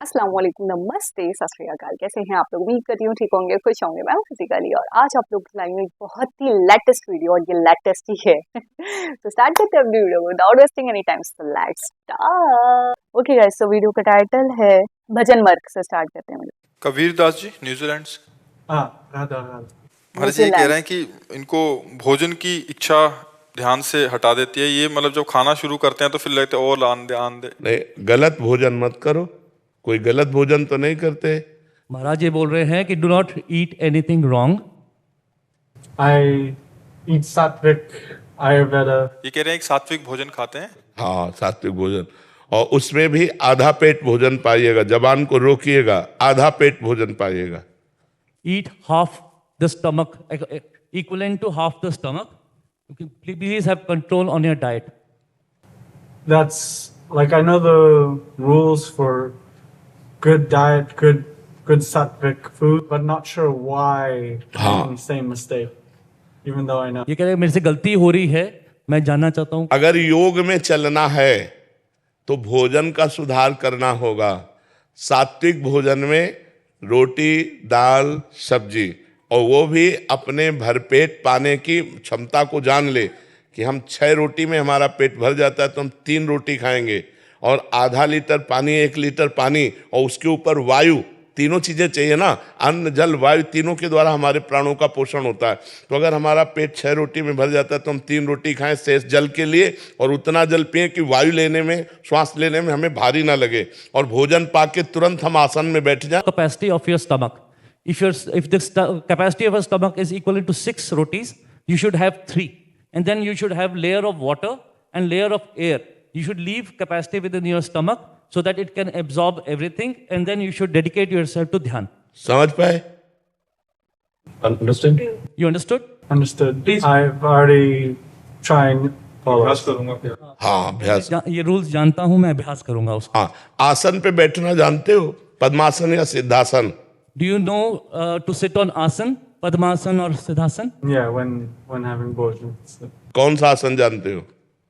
अस्सलाम वालेकुम, नमस्ते, सत श्री अकाल। कैसे हैं आप लोग? उम्मीद करती हूँ ठीक होंगे, खुश होंगे। मैं हूँ फिज़िकली और आज आप लोग के लाई हूँ एक बहुत ही लेटेस्ट वीडियो और ये लेटेस्ट ही है। तो स्टार्ट करते हैं अपनी video without wasting any time. So let's start. Okay guys, तो वीडियो का टाइटल है भजन वर्ग से स्टार्ट करते हैं वीडियो। कबीर दास जी न्यूजीलैंड से। हाँ, राधा राधा। महाराज जी ये कह न्यूजीलैंड रहे हैं कि इनको भोजन की इच्छा ध्यान से हटा देती है। ये मतलब जब खाना शुरू करते हैं तो फिर लगता है और आन दे। नहीं, गलत भोजन मत करो। कोई गलत भोजन तो नहीं करते। महाराज ये बोल रहे हैं कि do not eat anything wrong. I eat sattvic Ayurveda. ये कह रहे हैं एक सात्विक भोजन खाते हैं। हाँ, सात्विक भोजन, और उसमें भी आधा पेट भोजन पाइएगा। जबान को रोकिएगा, आधा पेट भोजन पाइएगा। Eat half the stomach, equivalent to half the stomach. Please have control on your diet. That's like I know the rules for good diet, good sattvic food, but not sure why I'm the same mistake, even though I know. ये कह रहे हैं मेरे से गलती हो रही है, मैं जानना चाहता हूँ। अगर योग में चलना है तो भोजन का सुधार करना होगा। सात्विक भोजन में रोटी, दाल, सब्जी, और वो भी अपने भरपेट पाने की क्षमता को जान ले कि हम 6 रोटी में हमारा पेट भर जाता है तो हम 3 रोटी खाएंगे, और आधा लीटर पानी, 1 लीटर पानी, और उसके ऊपर वायु, तीनों चीजें चाहिए ना। अन्न, जल, वायु, तीनों के द्वारा हमारे प्राणों का पोषण होता है। तो अगर हमारा पेट 6 रोटी में भर जाता है तो हम 3 रोटी खाएं शेष जल के लिए, और उतना जल पिए कि वायु लेने में, श्वास लेने में हमें भारी ना लगे, और भोजन पाके तुरंत हम आसन में बैठ जाएं। Capacity of your stomach. If the capacity of a stomach is equal to 6 rotis, you should have 3, and then you should have layer of water and layer of air. You should leave capacity within your stomach so that it can absorb everything, and then you should dedicate yourself to dhyan. समझ पाए? Understood? You understood? Understood. I've already tried follow. हाँ, अभ्यास। ये rules जानता हूं मैं, अभ्यास करूंगा उसका। हाँ, आसन पे बैठना जानते हो? पद्मासन या siddhasana? Do you know to sit on asan, padmasan or siddhasan? Yeah, when having bhojan. So, कौन सा आसन जानते हो?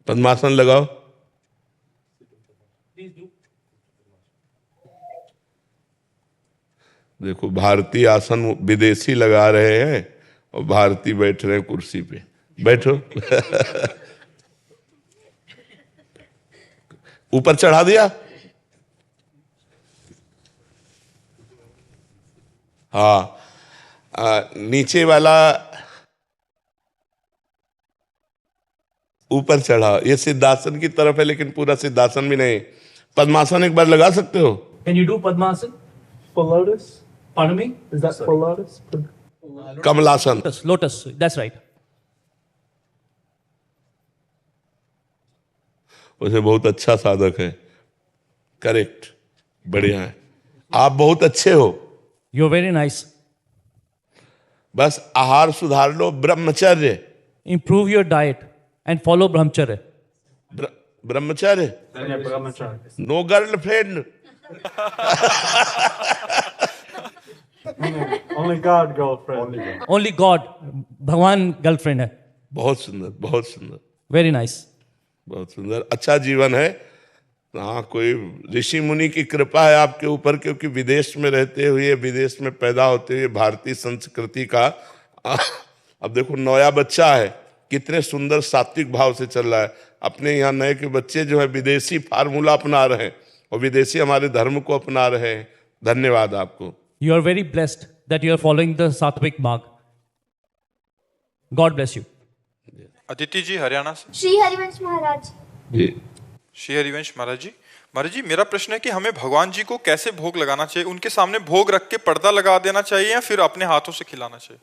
पद्मासन लगाओ। देखो, भारतीय आसन विदेशी लगा रहे हैं और भारतीय बैठ रहे हैं कुर्सी पे। बैठो। ऊपर चढ़ा दिया। हाँ, नीचे वाला ऊपर चढ़ा। ये सिद्धासन की तरफ है, लेकिन पूरा सिद्धासन भी नहीं। पद्मासन एक बार लगा सकते हो? Can you do padmasan? full lotus? Pardon me? Is that full lotus? कमलासन। Lotus, that's right. उसे बहुत अच्छा साधक है। करेक्ट, बढ़िया है। आप बहुत अच्छे हो। You're very nice. बस आहार सुधार लो, ब्रह्मचर्य। Improve your diet and follow brahmacharya. Brahmacharya, Yeah, brahmacharya. No girlfriend. Only God, girlfriend. Only God, भगवान गर्लफ्रेंड है। बहुत सुंदर, बहुत सुंदर, Very nice. बहुत सुंदर। अच्छा जीवन है। हाँ, कोई ऋषि मुनि की कृपा है आपके ऊपर, क्योंकि विदेश में रहते हुए, विदेश में पैदा होते हुए भारतीय संस्कृति का अब देखो, नया बच्चा है, कितने सुंदर सात्विक भाव से चल रहा है। अपने यहाँ नए के बच्चे जो है विदेशी फार्मूला अपना रहे हैं, और विदेशी हमारे धर्म को अपना रहे हैं। धन्यवाद आपको। You are very blessed that you are following the Sattvic marg. God bless you. Aditi जी हरियाणा से। श्री हरिवंश महाराज। जी, श्री हरिवंश महाराज जी। महाराज जी मेरा प्रश्न है कि हमें भगवान जी को कैसे भोग लगाना चाहिए? उनके सामने भोग रख के पर्दा लगा देना चाहिए या फिर अपने हाथों से खिलाना चाहिए?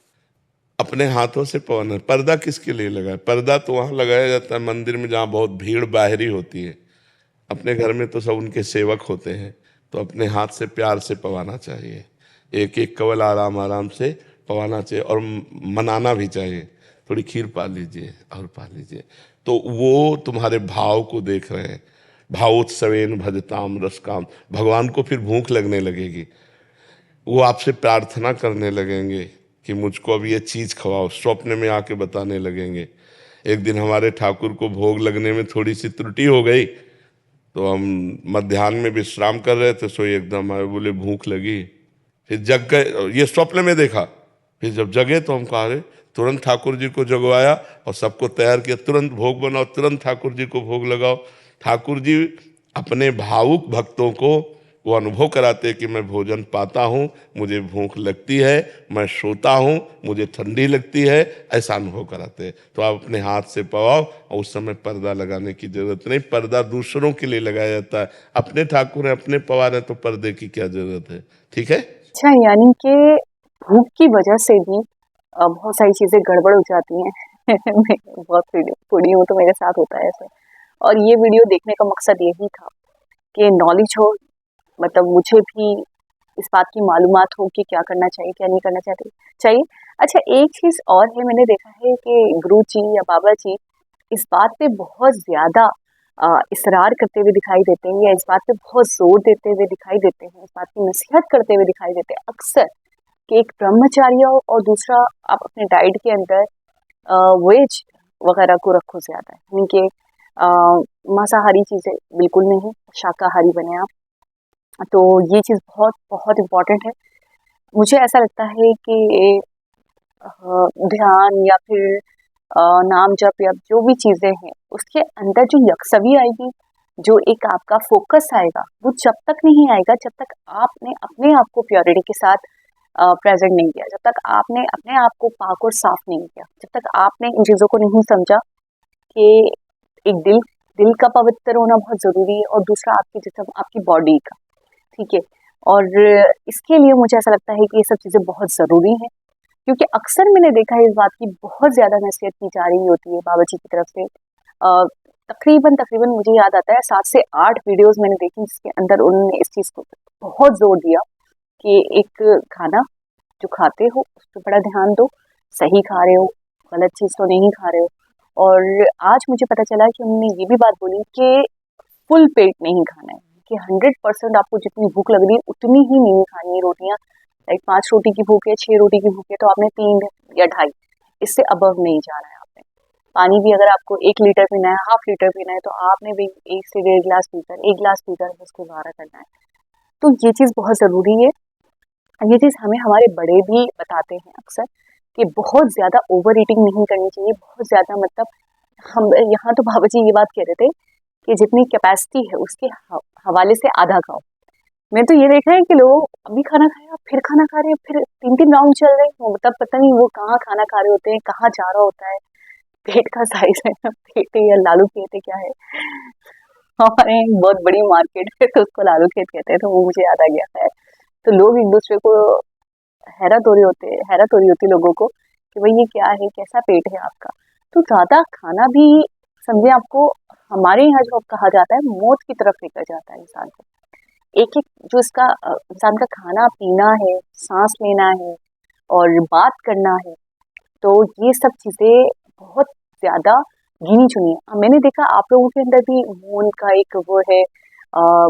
अपने हाथों से पवना। पर्दा किसके लिए लगाए? पर्दा तो वहां लगाया जाता है मंदिर में, जहाँ बहुत भीड़ बाहरी होती है। अपने घर में तो सब उनके सेवक होते हैं, तो अपने हाथ से प्यार से पवाना चाहिए। एक एक कवल आराम आराम से पवाना चाहिए, और मनाना भी चाहिए। थोड़ी खीर पा लीजिए और पा लीजिए, तो वो तुम्हारे भाव को देख रहे हैं। भावोत्सवेन भजताम रसकाम। भगवान को फिर भूख लगने लगेगी, वो आपसे प्रार्थना करने लगेंगे कि मुझको अब ये चीज़ खवाओ। स्वप्न में आके बताने लगेंगे। एक दिन हमारे ठाकुर को भोग लगने में थोड़ी सी त्रुटि हो गई, तो हम मध्याह्न में विश्राम कर रहे थे, सो एकदम आए, बोले भूख लगी। फिर जग गए, ये स्वप्न में देखा। फिर जब जगे तो हम कहा, अरे तुरंत ठाकुर जी को जगवाया और सबको तैयार किया, तुरंत भोग बनाओ, तुरंत ठाकुर जी को भोग लगाओ। ठाकुर जी अपने भावुक भक्तों को वो अनुभव कराते कि मैं भोजन पाता हूँ, मुझे भूख लगती है, मैं सोता हूँ, मुझे ठंडी लगती है, ऐसा अनुभव कराते हैं। तो आप अपने हाथ से पवाओ, और उस समय पर्दा लगाने की जरूरत नहीं। पर्दा दूसरों के लिए लगाया जाता है, अपने ठाकुर हैं, अपने पवा रहे, तो पर्दे की क्या जरूरत है। ठीक है। अच्छा, यानी कि भूख की वजह से भी बहुत सारी चीजें गड़बड़ हो जाती हैं। मैं बहुत फूडी हूँ तो मेरे साथ होता है ऐसे। और ये वीडियो देखने का मकसद यही था कि नॉलेज हो, मतलब मुझे भी इस बात की मालूमात हो कि क्या करना चाहिए, क्या नहीं करना चाहिए। अच्छा, एक चीज और है, मैंने देखा है कि गुरु जी या बाबा जी इस बात पे बहुत ज्यादा इसरार करते हुए दिखाई देते हैं, या इस बात पे बहुत जोर देते हुए दिखाई देते हैं, इस बात की नसीहत करते हुए दिखाई देते हैं अक्सर, कि एक ब्रह्मचार्य हो और दूसरा आप अपने डाइट के अंदर वेज वगैरह को रखो ज्यादा, यानी कि मांसाहारी चीजें बिल्कुल नहीं, शाकाहारी बने आप। तो ये चीज़ बहुत बहुत इम्पोर्टेंट है। मुझे ऐसा लगता है कि ध्यान या फिर नाम जप या जो भी चीज़ें हैं, उसके अंदर जो यकसवी आएगी, जो एक आपका फोकस आएगा, वो जब तक नहीं आएगा जब तक आपने अपने आप को प्योरिटी के साथ प्रेजेंट नहीं किया, जब तक आपने अपने आप को पाक और साफ नहीं किया, जब तक आपने इन चीज़ों को नहीं समझा कि एक दिल का पवित्र होना बहुत ज़रूरी है, और दूसरा आपके जिस्म, आपकी बॉडी का, ठीक है। और इसके लिए मुझे ऐसा लगता है कि ये सब चीज़ें बहुत ज़रूरी हैं, क्योंकि अक्सर मैंने देखा है इस बात की बहुत ज़्यादा नसीहत की जा रही होती है बाबा जी की तरफ से। तकरीबन मुझे याद आता है 7 से 8 वीडियोस मैंने देखी जिसके अंदर उन्होंने इस चीज़ को बहुत जोर दिया कि एक खाना जो खाते हो उस पर बड़ा ध्यान दो, सही खा रहे हो, गलत चीज़ तो नहीं खा रहे हो। और आज मुझे पता चला कि उन्होंने ये भी बात बोली कि फुल पेट नहीं खाना है, कि 100% आपको जितनी भूख लग रही है उतनी ही नहीं खानी है रोटियां। लाइक 5 रोटी की भूख है, 6 रोटी की भूख है, तो आपने 3 या 2.5, इससे अबव नहीं जाना है आपने। पानी भी अगर आपको 1 लीटर पीना है, हाफ लीटर पीना है, तो आपने भी 1 से 1.5 गिलास पीकर 1 गिलास पीकर उसको गाढ़ा करना है। तो ये चीज़ बहुत ज़रूरी है। ये चीज़ हमें हमारे बड़े भी बताते हैं अक्सर, कि बहुत ज़्यादा ओवर ईटिंग नहीं करनी चाहिए, बहुत ज़्यादा, मतलब हम यहाँ तो बाबा जी ये बात कह रहे थे कि जितनी कैपेसिटी है उसके हवाले से आधा खाओ। मैं तो ये देख रहा है कि लोग अभी खाना खाया, फिर खाना खा रहे हैं, फिर 3-3 राउंड चल रहे हैं, मतलब पता नहीं वो कहाँ खाना खा रहे होते हैं, कहाँ जा रहा होता है, पेट का साइज है, पेट है या लालू खेत है, क्या है। हमारे यहाँ बहुत बड़ी मार्केट है तो उसको लालू खेत कहते हैं, तो वो मुझे याद आ गया है। तो लोग एक दूसरे को हैरत हो रही होती लोगों को कि भाई ये क्या है, कैसा पेट है आपका। तो ज़्यादा खाना भी समझे आपको, हमारे यहाँ जो कहा जाता है, मौत की तरफ लेकर जाता है इंसान को। एक एक जो इसका इंसान का खाना पीना है, सांस लेना है और बात करना है, तो ये सब चीज़ें बहुत ज़्यादा गिनी चुनी है। मैंने देखा आप लोगों के अंदर भी मौन का एक वो है,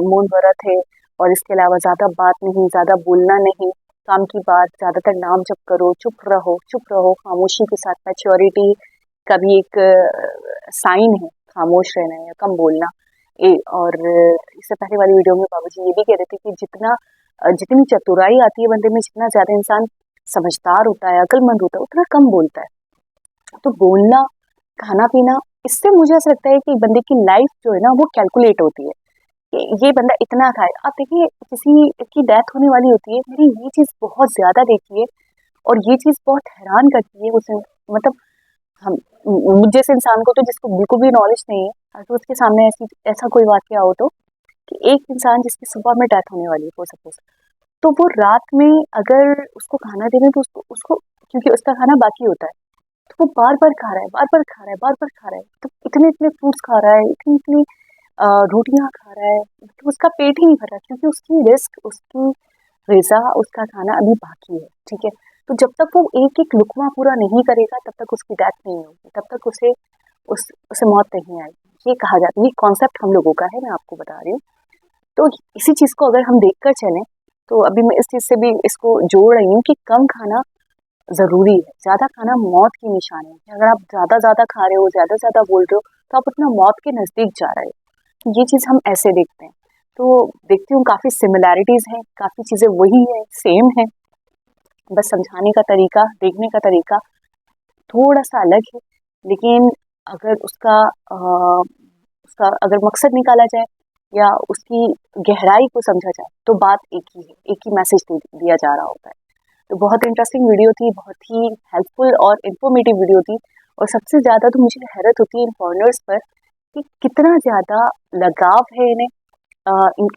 मौन व्रत है, और इसके अलावा ज़्यादा बात नहीं, ज़्यादा बोलना नहीं, काम की बात, ज़्यादातर नाम जप करो, चुप रहो, खामोशी के साथ। मैच्योरिटी का भी एक साइन है खामोश रहना या कम बोलना। और इससे पहले वाली वीडियो में बाबा जी ये भी कह रहे थे कि जितनी चतुराई आती है बंदे में, जितना ज़्यादा इंसान समझदार होता है, अक्लमंद होता है, उतना कम बोलता है। तो बोलना, खाना पीना, इससे मुझे ऐसा लगता है कि बंदे की लाइफ जो है ना वो कैलकुलेट होती है कि ये बंदा इतना खाए। आप देखिए किसी की डेथ होने वाली होती है, मैंने ये चीज़ बहुत ज़्यादा देखी है, और ये चीज़ बहुत हैरान करती है उसे, मतलब हम मुझ जैसे इंसान को, तो जिसको बिल्कुल भी नॉलेज नहीं है, अगर उसके सामने ऐसा कोई वाकया हो, तो कि एक इंसान जिसकी सुबह में डेथ होने वाली है सपोज, तो वो रात में अगर उसको खाना दे रहे हैं, तो उसको क्योंकि उसका खाना बाकी होता है, तो वो बार बार खा रहा है, बार बार खा रहा है, बार बार खा रहा है, तो इतने इतने फ्रूट्स खा रहा है, इतनी इतनी रोटियां खा रहा है, तो उसका पेट ही नहीं भर रहा, क्योंकि उसकी रिस्क, उसकी ग़िज़ा, उसका खाना अभी बाकी है, ठीक है। तो जब तक वो एक एक लुकमा पूरा नहीं करेगा, तब तक उसकी डेथ नहीं होगी, तब तक उसे मौत नहीं आएगी। ये कहा जाता है, ये कॉन्सेप्ट हम लोगों का है, मैं आपको बता रही हूँ। तो इसी चीज़ को अगर हम देख कर चलें, तो अभी मैं इस चीज़ से भी इसको जोड़ रही हूँ कि कम खाना ज़रूरी है, ज़्यादा खाना मौत की निशानी है। अगर आप ज़्यादा खा रहे हो, ज़्यादा बोल रहे हो, तो आप उतना मौत के नज़दीक जा रहे हो। ये चीज़ हम ऐसे देखते हैं। तो देखती हूँ काफ़ी सिमिलैरिटीज़ हैं, काफ़ी चीज़ें वही हैं, सेम हैं, बस समझाने का तरीका, देखने का तरीका थोड़ा-सा अलग है। लेकिन अगर उसका अगर मकसद निकाला जाए या उसकी गहराई को समझा जाए, तो बात एक ही है, एक ही मैसेज दिया जा रहा होता है। तो बहुत इंटरेस्टिंग वीडियो थी, बहुत ही हेल्पफुल और इन्फॉर्मेटिव वीडियो थी। और सबसे ज़्यादा तो मुझे हैरत होती है इन फॉरेनर्स पर कि कितना ज़्यादा लगाव है इन्हें,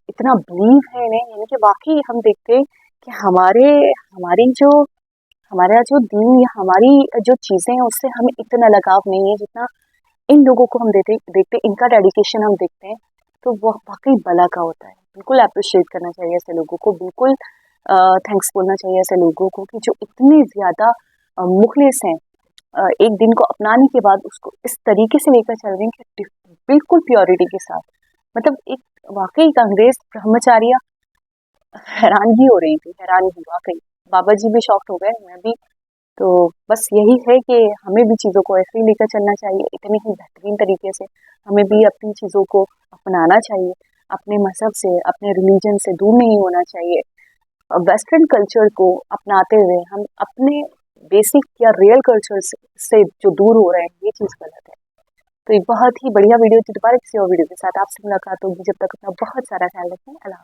इतना बिलीव है इन्हें, यानी कि वाक़ई हम देखते हैं कि हमारी जो हमारा जो दीन या हमारी जो चीज़ें हैं उससे हमें इतना लगाव नहीं है जितना इन लोगों को हम देखते इनका डेडिकेशन हम देखते हैं, तो वो वाक़ई भला का होता है। बिल्कुल एप्रिशिएट करना चाहिए ऐसे लोगों को, बिल्कुल थैंक्स बोलना चाहिए ऐसे लोगों को कि जो इतने ज़्यादा मुखलिस हैं, एक दिन को अपनाने के बाद उसको इस तरीके से लेकर चल रहे हैं कि बिल्कुल प्योरिटी के साथ। मतलब एक वाक़ई एक अंग्रेज़ ब्रह्मचारिया, हैरानगी हो रही थी, हैरानगी वाक़ई। बाबा जी भी शॉक्ड हो गए, मैं भी। तो बस यही है कि हमें भी चीज़ों को ऐसे ही लेकर चलना चाहिए, इतने ही बेहतरीन तरीके से। हमें भी अपनी चीज़ों को अपनाना चाहिए, अपने मज़हब से, अपने रिलीजन से दूर नहीं होना चाहिए। वेस्टर्न कल्चर को अपनाते हुए हम अपने बेसिक या रियल कल्चर से जो दूर हो रहे हैं, ये चीज़ गलत है। तो एक बहुत ही बढ़िया वीडियो थी, दोबारा किसी और वीडियो के साथ आपसे मुलाकात होगी। जब तक अपना बहुत सारा ख्याल रखें। अल्लाह हाफ़िज़।